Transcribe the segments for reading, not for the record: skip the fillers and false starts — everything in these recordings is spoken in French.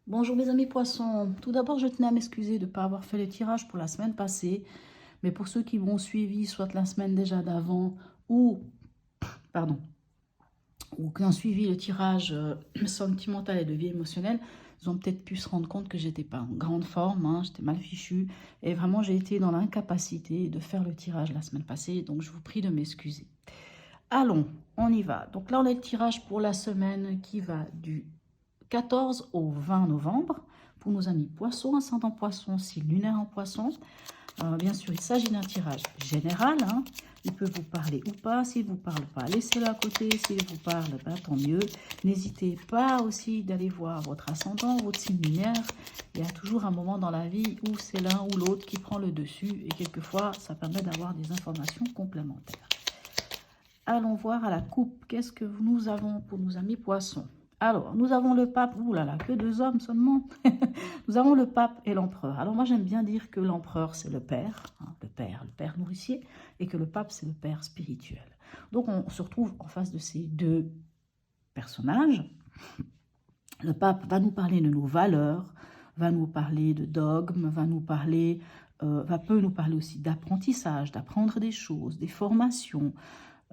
Bonjour mes amis poissons. Tout d'abord, je tenais à m'excuser de ne pas avoir fait le tirage pour la semaine passée. Mais pour ceux qui m'ont suivi, soit la semaine déjà d'avant ou, pardon, ou qui ont suivi le tirage sentimental et de vie émotionnelle, ils ont peut-être pu se rendre compte que j'étais pas en grande forme, hein, j'étais mal fichue. Et vraiment, j'ai été dans l'incapacité de faire le tirage la semaine passée. Donc, je vous prie de m'excuser. Allons, on y va. Donc là, on a le tirage pour la semaine qui va du 14 au 20 novembre pour nos amis poissons, ascendant poisson, signe lunaire en poisson. Bien sûr, il s'agit d'un tirage général, hein. Il peut vous parler ou pas. S'il ne vous parle pas, laissez-le à côté. S'il vous parle, ben, tant mieux. N'hésitez pas aussi d'aller voir votre ascendant, votre signe lunaire. Il y a toujours un moment dans la vie où c'est l'un ou l'autre qui prend le dessus. Et quelquefois, ça permet d'avoir des informations complémentaires. Allons voir à la coupe. Qu'est-ce que nous avons pour nos amis poissons? Alors, nous avons le pape. Ouh là là, que deux hommes seulement. Nous avons le pape et l'empereur. Alors moi, j'aime bien dire que l'empereur, c'est le père, hein, le père nourricier, et que le pape, c'est le père spirituel. Donc, on se retrouve en face de ces deux personnages. Le pape va nous parler de nos valeurs, va nous parler de dogmes, va nous parler, peut nous parler aussi d'apprentissage, d'apprendre des choses, des formations.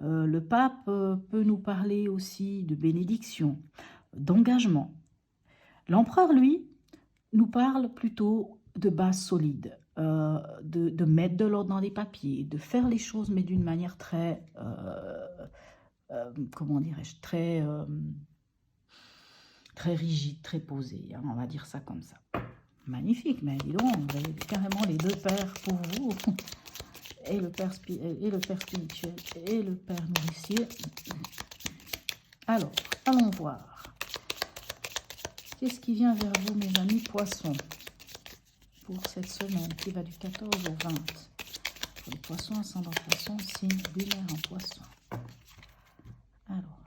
Le pape peut nous parler aussi de bénédiction, d'engagement. L'empereur, lui, nous parle plutôt de bases solides, de mettre de l'ordre dans les papiers, de faire les choses, mais d'une manière très, comment dirais-je, très rigide, très posée, hein, on va dire ça comme ça. Magnifique, mais dis donc, vous avez carrément les deux pères pour vous, et le père spirituel et le père nourricier. Alors, allons voir. Qu'est-ce qui vient vers vous, mes amis poissons, pour cette semaine qui va du 14 au 20? Pour les poissons, ascendant poisson, signe lunaire en poisson. Alors,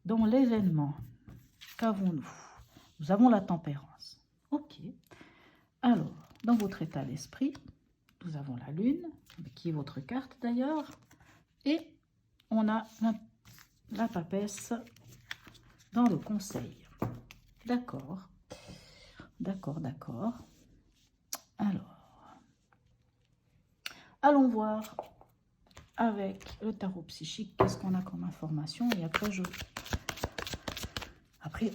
dans l'événement, qu'avons-nous? Nous avons la tempérance. Ok. Alors, dans votre état d'esprit, nous avons la lune, qui est votre carte d'ailleurs, et on a la papesse dans le conseil. D'accord. D'accord, d'accord. Alors, allons voir avec le tarot psychique qu'est-ce qu'on a comme information, et après,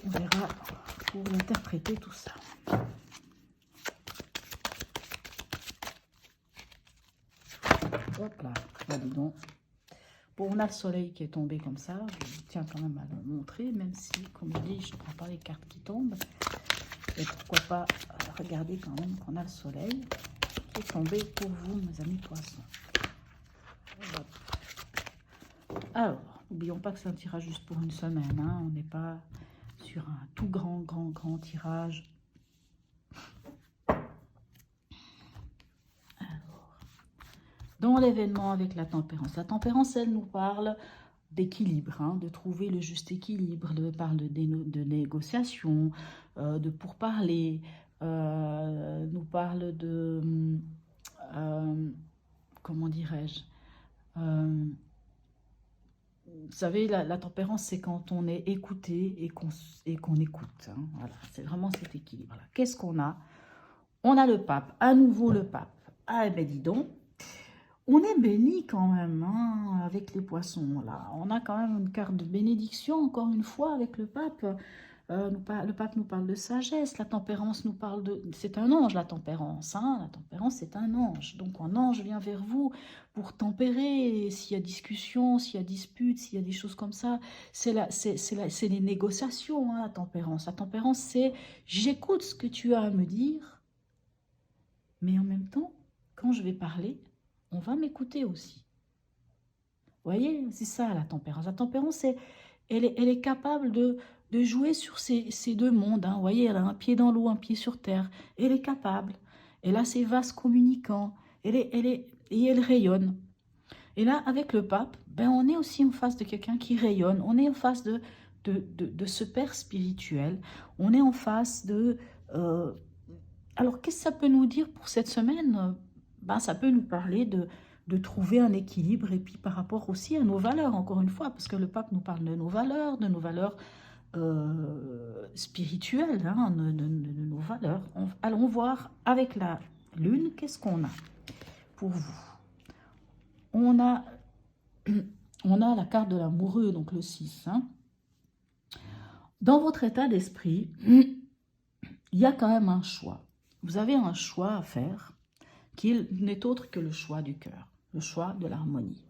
on verra pour interpréter tout ça. Hop là, dis donc. Bon, on a le soleil qui est tombé comme ça. Je tiens quand même à le montrer, même si, comme je dis, je ne prends pas les cartes qui tombent. Et pourquoi pas regarder quand même qu'on a le soleil qui est tombé pour vous, mes amis poissons. Alors, n'oublions pas que c'est un tirage juste pour une semaine, hein. On n'est pas sur un tout grand tirage. Alors, dans l'événement avec la tempérance, elle nous parle d'équilibre, hein, de trouver le juste équilibre, parle de négociation, de pourparler, nous parle de, comment dirais-je, vous savez, la tempérance, c'est quand on est écouté et qu'on écoute, hein. Voilà, c'est vraiment cet équilibre-là. Qu'est-ce qu'on a? On a le pape, à nouveau le pape. Ah, ben dis donc, on est béni quand même, hein, avec les poissons, là. On a quand même une carte de bénédiction, encore une fois, avec le pape. Le pape nous parle de sagesse, la tempérance nous parle de... C'est un ange, la tempérance, hein. La tempérance, c'est un ange. Donc, un ange vient vers vous pour tempérer. S'il y a discussion, s'il y a dispute, s'il y a des choses comme ça, c'est les négociations, hein, la tempérance. La tempérance, c'est j'écoute ce que tu as à me dire, mais en même temps, quand je vais parler, on va m'écouter aussi. Vous voyez, c'est ça la tempérance. La tempérance, elle est capable de jouer sur ces deux mondes, hein. Vous voyez, elle a un pied dans l'eau, un pied sur terre. Elle est capable. Elle a ses vases communicants. Et elle rayonne. Et là, avec le pape, ben, on est aussi en face de quelqu'un qui rayonne. On est en face de ce père spirituel. On est en face de... alors, qu'est-ce que ça peut nous dire pour cette semaine? Ben, ça peut nous parler de trouver un équilibre et puis par rapport aussi à nos valeurs, encore une fois, parce que le pape nous parle de nos valeurs spirituelle, hein, de nos valeurs. Allons voir avec la lune, qu'est-ce qu'on a pour vous. On a la carte de l'amoureux, donc le 6. Hein. Dans votre état d'esprit, il y a quand même un choix. Vous avez un choix à faire qui n'est autre que le choix du cœur, le choix de l'harmonie.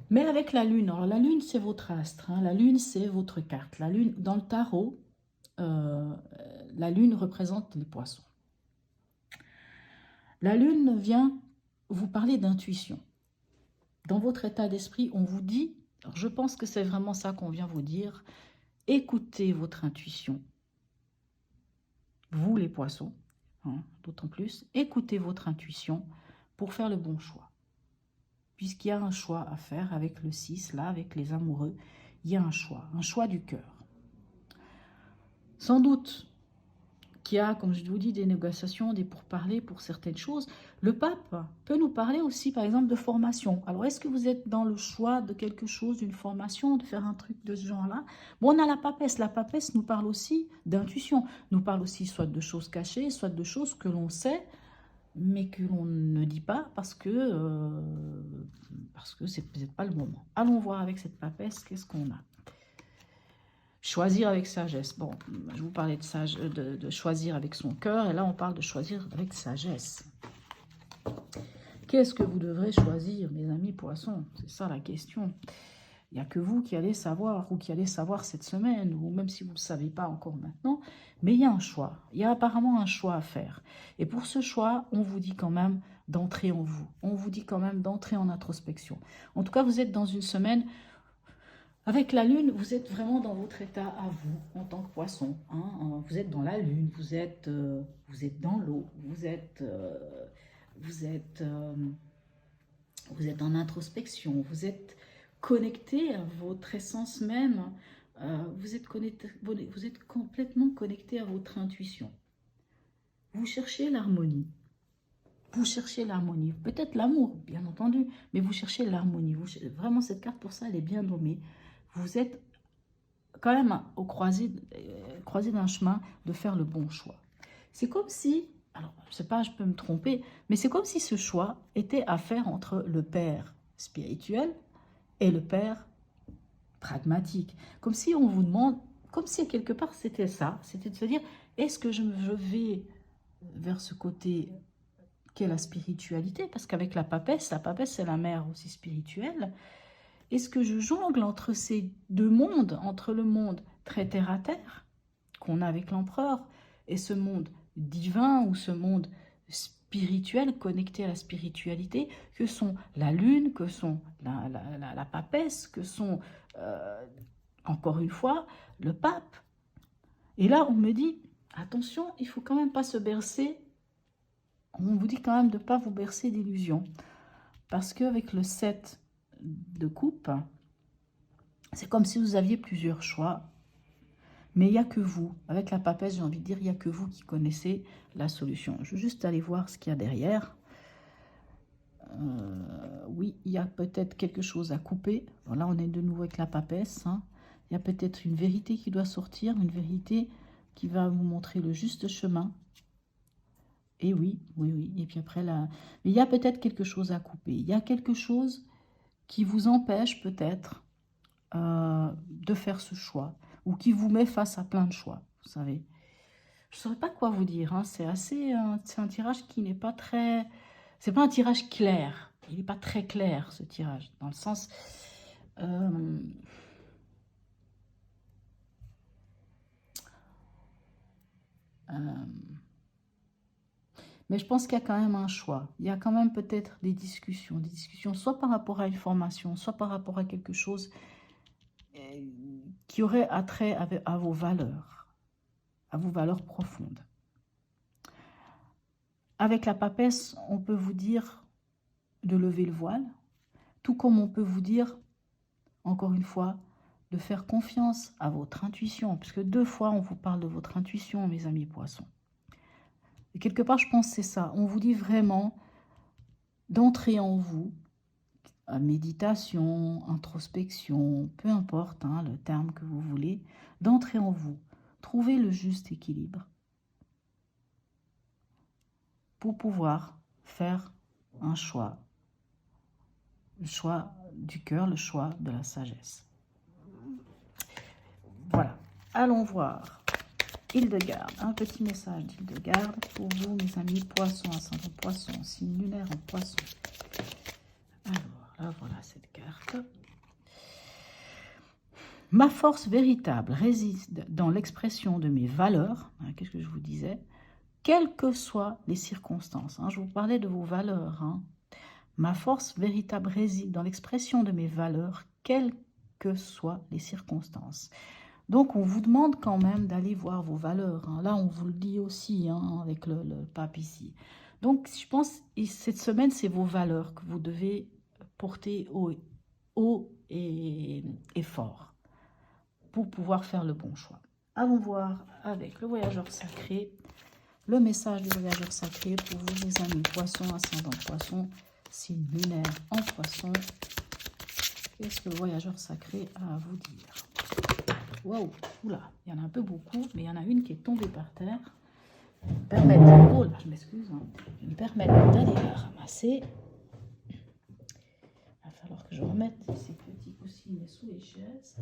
Mais avec la lune, alors la lune c'est votre astre, hein, la lune c'est votre carte. La lune, dans le tarot, la lune représente les poissons. La lune vient vous parler d'intuition. Dans votre état d'esprit, on vous dit, alors je pense que c'est vraiment ça qu'on vient vous dire, écoutez votre intuition. Vous les poissons, hein, d'autant plus, écoutez votre intuition pour faire le bon choix. Puisqu'il y a un choix à faire avec le 6, là, avec les amoureux, il y a un choix du cœur. Sans doute qu'il y a, comme je vous dis, des négociations, des pourparlers pour certaines choses. Le pape peut nous parler aussi, par exemple, de formation. Alors, est-ce que vous êtes dans le choix de quelque chose, d'une formation, de faire un truc de ce genre-là? Bon, on a la papesse. La papesse nous parle aussi d'intuition. Nous parle aussi soit de choses cachées, soit de choses que l'on sait, mais que l'on ne dit pas parce que c'est peut-être pas le moment. Allons voir avec cette papesse, qu'est-ce qu'on a. Choisir avec sagesse. Bon, je vous parlais de choisir avec son cœur, et là on parle de choisir avec sagesse. Qu'est-ce que vous devrez choisir, mes amis poissons? C'est ça la question. Il n'y a que vous qui allez savoir, ou qui allez savoir cette semaine, ou même si vous ne le savez pas encore maintenant, mais il y a un choix. Il y a apparemment un choix à faire. Et pour ce choix, on vous dit quand même d'entrer en vous. On vous dit quand même d'entrer en introspection. En tout cas, vous êtes dans une semaine... Avec la lune, vous êtes vraiment dans votre état à vous, en tant que poisson. Hein. Vous êtes dans la lune, vous êtes dans l'eau, vous êtes en introspection, vous êtes connecté à votre essence même, vous êtes complètement connecté à votre intuition. Vous cherchez l'harmonie. Vous cherchez l'harmonie, peut-être l'amour, bien entendu, mais vous cherchez l'harmonie. Vraiment, cette carte, pour ça, elle est bien nommée. Vous êtes quand même au croisé d'un chemin de faire le bon choix. C'est comme si, alors je ne sais pas, je peux me tromper, mais c'est comme si ce choix était à faire entre le père spirituel et le père pragmatique. Comme si on vous demande, comme si quelque part c'était ça, c'était de se dire, est-ce que je vais vers ce côté qu'est la spiritualité, parce qu'avec la papesse c'est la mère aussi spirituelle. Est-ce que je jongle entre ces deux mondes, entre le monde très terre à terre qu'on a avec l'empereur et ce monde divin ou ce monde spirituel connecté à la spiritualité que sont la lune, que sont la papesse, que sont encore une fois le pape. Et là on me dit attention, il faut quand même pas se bercer. On vous dit quand même de ne pas vous bercer d'illusions. Parce qu'avec le 7 de coupe, c'est comme si vous aviez plusieurs choix. Mais il n'y a que vous. Avec la papesse, j'ai envie de dire, il n'y a que vous qui connaissez la solution. Je vais juste aller voir ce qu'il y a derrière. Oui, il y a peut-être quelque chose à couper. Là, on est de nouveau avec la papesse. Hein. Il y a peut-être une vérité qui doit sortir, une vérité qui va vous montrer le juste chemin. Et oui. Et puis après, là, il y a peut-être quelque chose à couper. Il y a quelque chose qui vous empêche peut-être de faire ce choix. Ou qui vous met face à plein de choix, vous savez. Je ne saurais pas quoi vous dire. Hein. C'est un tirage qui n'est pas très... C'est pas un tirage clair. Il n'est pas très clair, ce tirage. Dans le sens... Mais je pense qu'il y a quand même un choix. Il y a quand même peut-être des discussions soit par rapport à une formation, soit par rapport à quelque chose qui aurait attrait à vos valeurs profondes. Avec la papesse, on peut vous dire de lever le voile, tout comme on peut vous dire, encore une fois, de faire confiance à votre intuition, puisque 2 fois on vous parle de votre intuition, mes amis poissons. Et quelque part, je pense que c'est ça. On vous dit vraiment d'entrer en vous, méditation, introspection, peu importe hein, le terme que vous voulez, d'entrer en vous. Trouvez le juste équilibre pour pouvoir faire un choix. Le choix du cœur, le choix de la sagesse. Voilà. Allons voir Hildegarde. Un petit message d'Hildegarde pour vous, mes amis poissons, ascendant poisson, signe lunaire en poisson. Alors, là, voilà cette carte. Ma force véritable réside dans l'expression de mes valeurs. Qu'est-ce que je vous disais? Quelles que soient les circonstances. Je vous parlais de vos valeurs. Ma force véritable réside dans l'expression de mes valeurs, quelles que soient les circonstances. Donc, on vous demande quand même d'aller voir vos valeurs. Là, on vous le dit aussi avec le pape ici. Donc, je pense que cette semaine, c'est vos valeurs que vous devez porter haut et fort pour pouvoir faire le bon choix. Allons voir avec le voyageur sacré, le message du voyageur sacré pour vous, les amis poissons, ascendant poisson, signe lunaire en poisson. Qu'est-ce que le voyageur sacré a à vous dire? Waouh, oula, il y en a un peu beaucoup, mais il y en a une qui est tombée par terre. Oh là, je m'excuse. Je vais me permettre d'aller la ramasser. Il va falloir que je remette ces petits coussins sous les chaises.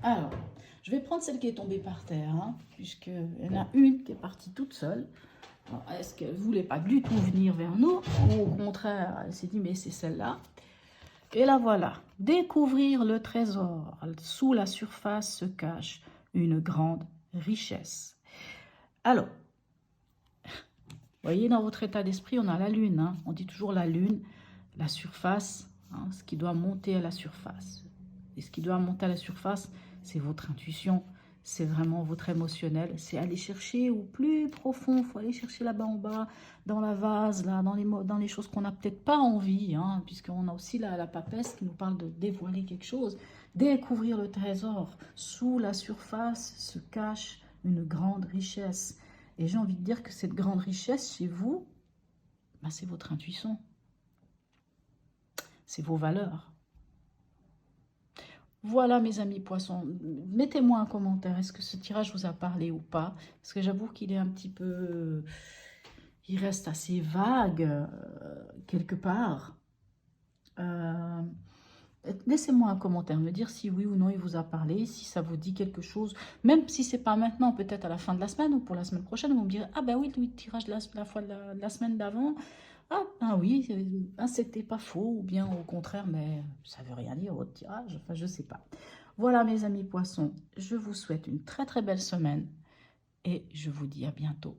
Alors, je vais prendre celle qui est tombée par terre, puisqu'il y en a une qui est partie toute seule. Est-ce qu'elle ne voulait pas du tout venir vers nous, ou au contraire, elle s'est dit, mais c'est celle-là. Et la voilà. Découvrir le trésor. Sous la surface se cache une grande richesse. Alors, vous voyez, dans votre état d'esprit, on a la lune. On dit toujours la lune, la surface, ce qui doit monter à la surface. Et ce qui doit monter à la surface, c'est votre intuition, c'est vraiment votre émotionnel. C'est aller chercher au plus profond, il faut aller chercher là-bas en bas, dans la vase, là, dans les choses qu'on n'a peut-être pas envie, puisqu'on a aussi la papesse qui nous parle de dévoiler quelque chose. Découvrir le trésor. Sous la surface se cache une grande richesse. Et j'ai envie de dire que cette grande richesse, chez vous, c'est votre intuition. C'est vos valeurs. Voilà mes amis poissons, mettez-moi un commentaire, est-ce que ce tirage vous a parlé ou pas? Parce que j'avoue qu'il est un petit peu, il reste assez vague quelque part. Laissez-moi un commentaire, me dire si oui ou non il vous a parlé, si ça vous dit quelque chose. Même si c'est pas maintenant, peut-être à la fin de la semaine ou pour la semaine prochaine, vous me direz, ah ben oui, le tirage de la semaine d'avant, ah oui, c'était pas faux, ou bien au contraire, mais ça veut rien dire votre tirage, enfin je sais pas. Voilà mes amis poissons, je vous souhaite une très très belle semaine et je vous dis à bientôt.